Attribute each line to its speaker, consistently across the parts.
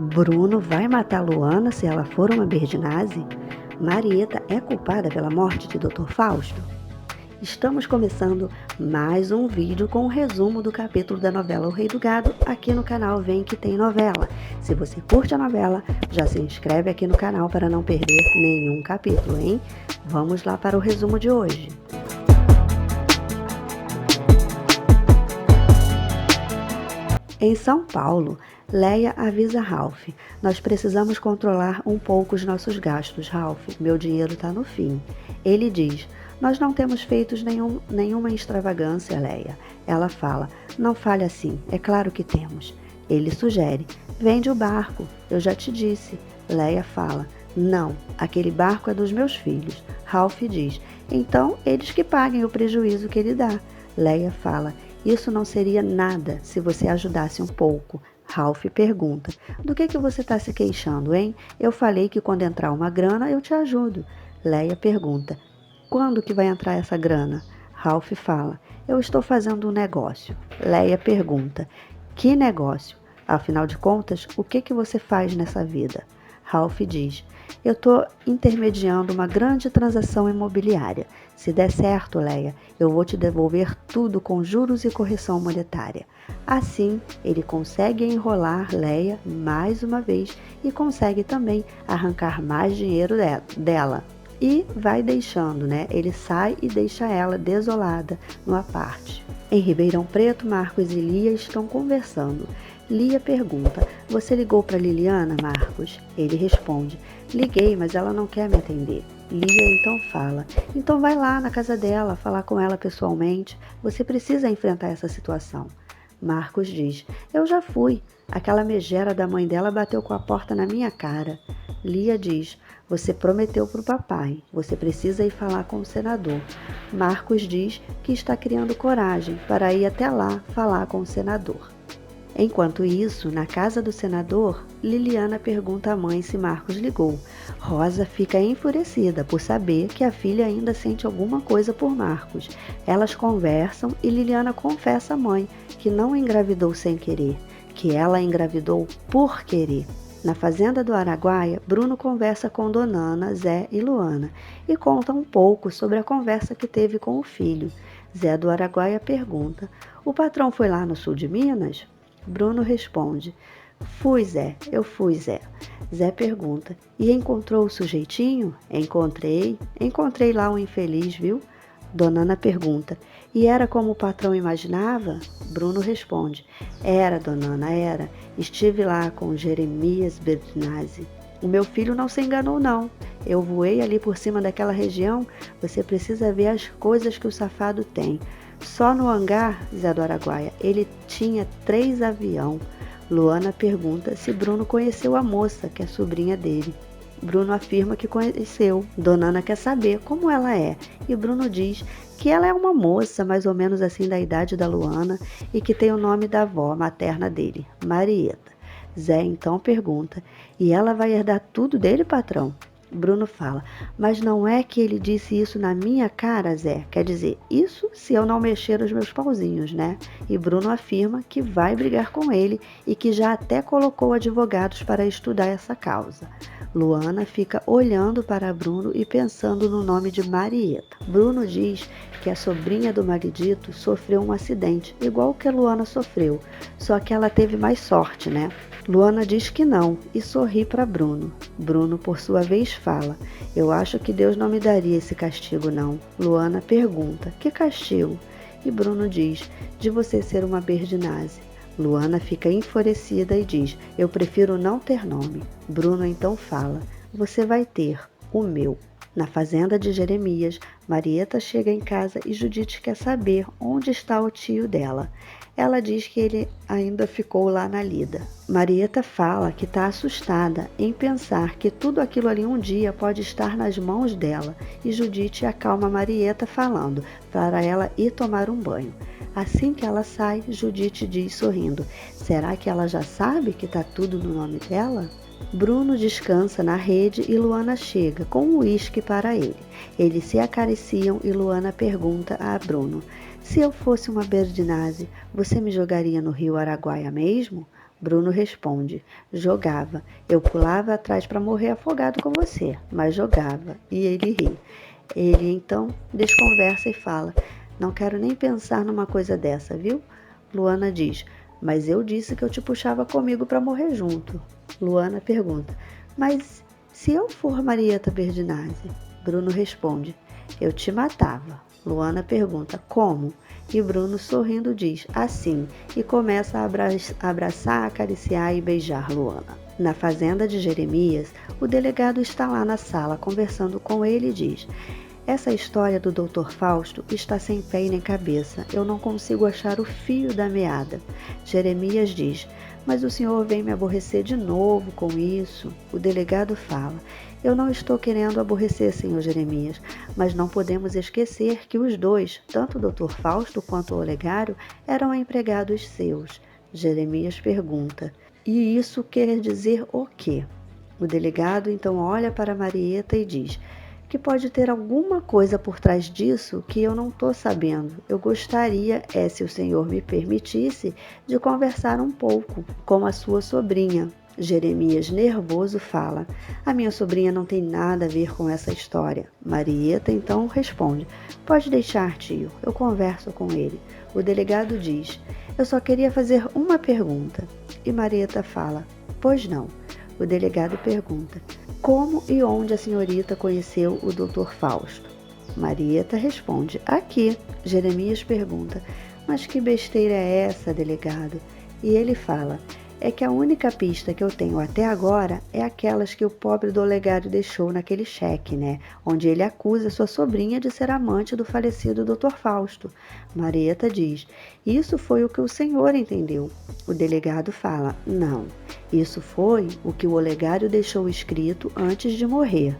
Speaker 1: Bruno vai matar Luana se ela for uma Berdinazzi? Marieta é culpada pela morte de Dr. Fausto? Estamos começando mais um vídeo com um resumo do capítulo da novela O Rei do Gado aqui no canal Vem Que Tem Novela. Se você curte a novela, já se inscreve aqui no canal para não perder nenhum capítulo, hein? Vamos lá para o resumo de hoje. Em São Paulo, Leia avisa Ralph: nós precisamos controlar um pouco os nossos gastos, Ralph. Meu dinheiro está no fim. Ele diz: nós não temos feito nenhuma extravagância, Leia. Ela fala: não fale assim, é claro que temos. Ele sugere: vende o barco, eu já te disse. Leia fala: não, aquele barco é dos meus filhos. Ralph diz: então eles que paguem o prejuízo que ele dá. Leia fala: isso não seria nada se você ajudasse um pouco. Ralph pergunta: do que você está se queixando, hein? Eu falei que quando entrar uma grana eu te ajudo. Leia pergunta: quando que vai entrar essa grana? Ralph fala: eu estou fazendo um negócio. Leia pergunta: que negócio? Afinal de contas, o que você faz nessa vida? Ralph diz: eu estou intermediando uma grande transação imobiliária. Se der certo, Leia, eu vou te devolver tudo com juros e correção monetária. Assim, ele consegue enrolar Leia mais uma vez e consegue também arrancar mais dinheiro dela. E vai deixando, né? Ele sai e deixa ela desolada no aparte. Em Ribeirão Preto, Marcos e Lia estão conversando. Lia pergunta: você ligou para Liliana, Marcos? Ele responde: liguei, mas ela não quer me atender. Lia então fala: então vai lá na casa dela, falar com ela pessoalmente. Você precisa enfrentar essa situação. Marcos diz: eu já fui. Aquela megera da mãe dela bateu com a porta na minha cara. Lia diz: você prometeu para o papai. Você precisa ir falar com o senador. Marcos diz que está criando coragem para ir até lá falar com o senador. Enquanto isso, na casa do senador, Liliana pergunta à mãe se Marcos ligou. Rosa fica enfurecida por saber que a filha ainda sente alguma coisa por Marcos. Elas conversam e Liliana confessa à mãe que não engravidou sem querer, que ela engravidou por querer. Na fazenda do Araguaia, Bruno conversa com Dona Ana, Zé e Luana e conta um pouco sobre a conversa que teve com o filho. Zé do Araguaia pergunta: o patrão foi lá no sul de Minas? Bruno responde: fui, Zé, eu fui, Zé. Zé pergunta: e encontrou o sujeitinho? Encontrei lá um infeliz, viu? Dona Ana pergunta: e era como o patrão imaginava? Bruno responde: era, Dona Ana, era. Estive lá com Jeremias Berdinazzi. O meu filho não se enganou, não. Eu voei ali por cima daquela região. Você precisa ver as coisas que o safado tem. Só no hangar, Zé do Araguaia, ele tinha 3 aviões. Luana pergunta se Bruno conheceu a moça, que é sobrinha dele. Bruno afirma que conheceu. Dona Ana quer saber como ela é. E Bruno diz que ela é uma moça mais ou menos assim da idade da Luana e que tem o nome da avó materna dele, Marieta. Zé então pergunta: e ela vai herdar tudo dele, patrão? Bruno fala: mas não é que ele disse isso na minha cara, Zé? Quer dizer, isso se eu não mexer os meus pauzinhos, né? E Bruno afirma que vai brigar com ele e que já até colocou advogados para estudar essa causa. Luana fica olhando para Bruno e pensando no nome de Marieta. Bruno diz que a sobrinha do maledito sofreu um acidente, igual que a Luana sofreu, só que ela teve mais sorte, né? Luana diz que não e sorri para Bruno. Bruno, por sua vez, fala: eu acho que Deus não me daria esse castigo, não. Luana pergunta: que castigo? E Bruno diz: de você ser uma Berdinazzi. Luana fica enfurecida e diz: eu prefiro não ter nome. Bruno então fala: você vai ter o meu. Na fazenda de Jeremias, Marieta chega em casa e Judite quer saber onde está o tio dela. Ela diz que ele ainda ficou lá na lida. Marieta fala que está assustada em pensar que tudo aquilo ali um dia pode estar nas mãos dela e Judite acalma Marieta falando para ela ir tomar um banho. Assim que ela sai, Judite diz sorrindo: será que ela já sabe que está tudo no nome dela? Bruno descansa na rede e Luana chega com um uísque para ele. Eles se acariciam e Luana pergunta a Bruno: se eu fosse uma Berdinazzi, você me jogaria no rio Araguaia mesmo? Bruno responde: jogava. Eu pulava atrás para morrer afogado com você, mas jogava. E ele ri. Ele então desconversa e fala: não quero nem pensar numa coisa dessa, viu? Luana diz: mas eu disse que eu te puxava comigo para morrer junto. Luana pergunta: mas se eu for Marieta Berdinazzi? Bruno responde: eu te matava. Luana pergunta: como? E Bruno, sorrindo, diz: assim, e começa a abraçar, acariciar e beijar Luana. Na fazenda de Jeremias, o delegado está lá na sala conversando com ele e diz: essa história do Dr. Fausto está sem pé e nem cabeça. Eu não consigo achar o fio da meada. Jeremias diz: mas o senhor vem me aborrecer de novo com isso. O delegado fala: eu não estou querendo aborrecer, senhor Jeremias, mas não podemos esquecer que os dois, tanto o Dr. Fausto quanto o Olegário, eram empregados seus. Jeremias pergunta: e isso quer dizer o quê? O delegado então olha para Marieta e diz: que pode ter alguma coisa por trás disso que eu não estou sabendo. Eu gostaria, se o senhor me permitisse, de conversar um pouco com a sua sobrinha. Jeremias, nervoso, fala: a minha sobrinha não tem nada a ver com essa história. Marieta então responde: pode deixar, tio, eu converso com ele. O delegado diz: eu só queria fazer uma pergunta. E Marieta fala: pois não. O delegado pergunta: como e onde a senhorita conheceu o Dr. Fausto? Marieta responde: aqui. Jeremias pergunta: mas que besteira é essa, delegado? E ele fala: é que a única pista que eu tenho até agora é aquelas que o pobre do Olegário deixou naquele cheque, né? Onde ele acusa sua sobrinha de ser amante do falecido Dr. Fausto. Marieta diz: isso foi o que o senhor entendeu. O delegado fala: não, isso foi o que o Olegário deixou escrito antes de morrer.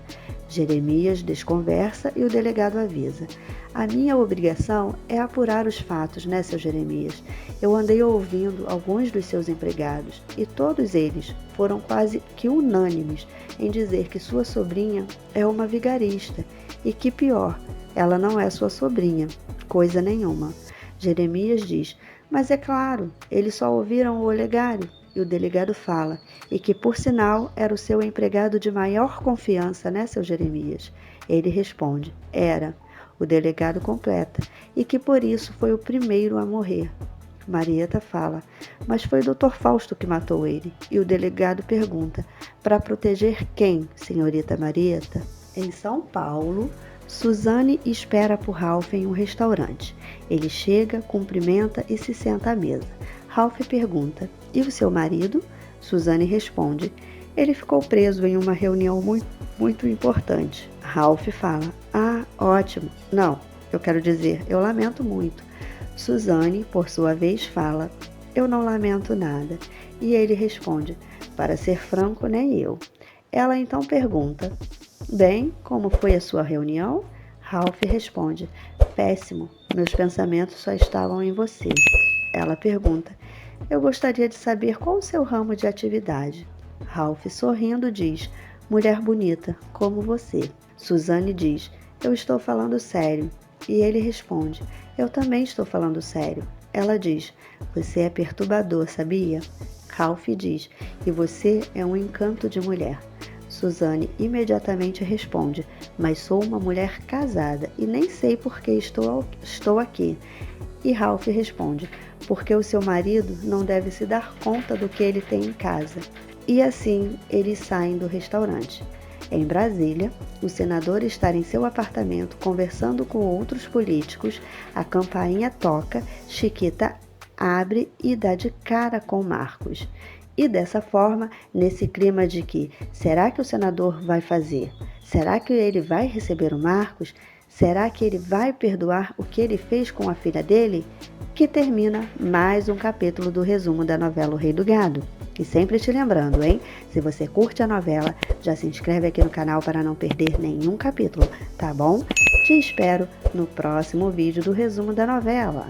Speaker 1: Jeremias desconversa e o delegado avisa: a minha obrigação é apurar os fatos, né, seu Jeremias? Eu andei ouvindo alguns dos seus empregados e todos eles foram quase que unânimes em dizer que sua sobrinha é uma vigarista e que pior, ela não é sua sobrinha, coisa nenhuma. Jeremias diz: mas é claro, eles só ouviram o Olegário. E o delegado fala: e que por sinal era o seu empregado de maior confiança, né, seu Jeremias? Ele responde: era. O delegado completa: e que por isso foi o primeiro a morrer. Marieta fala: mas foi o Dr. Fausto que matou ele. E o delegado pergunta: para proteger quem, senhorita Marieta? Em São Paulo, Suzane espera por Ralph em um restaurante. Ele chega, cumprimenta e se senta à mesa. Ralph pergunta: e o seu marido? Suzane responde: ele ficou preso em uma reunião muito importante. Ralph fala: ah, ótimo. Não, eu quero dizer, eu lamento muito. Suzane, por sua vez, fala: eu não lamento nada. E ele responde: para ser franco, nem eu. Ela então pergunta: bem, como foi a sua reunião? Ralph responde: péssimo, meus pensamentos só estavam em você. Ela pergunta: eu gostaria de saber qual o seu ramo de atividade. Ralph, sorrindo, diz: mulher bonita, como você. Suzane diz: eu estou falando sério. E ele responde: eu também estou falando sério. Ela diz: você é perturbador, sabia? Ralph diz: e você é um encanto de mulher. Suzane imediatamente responde: mas sou uma mulher casada e nem sei por que estou aqui. E Ralph responde: porque o seu marido não deve se dar conta do que ele tem em casa. E assim eles saem do restaurante. Em Brasília, o senador está em seu apartamento conversando com outros políticos, a campainha toca, Chiquita abre e dá de cara com Marcos. E dessa forma, nesse clima de que, será que o senador vai fazer? Será que ele vai receber o Marcos? Será que ele vai perdoar o que ele fez com a filha dele? Que termina mais um capítulo do resumo da novela O Rei do Gado. E sempre te lembrando, hein? Se você curte a novela, já se inscreve aqui no canal para não perder nenhum capítulo, tá bom? Te espero no próximo vídeo do resumo da novela.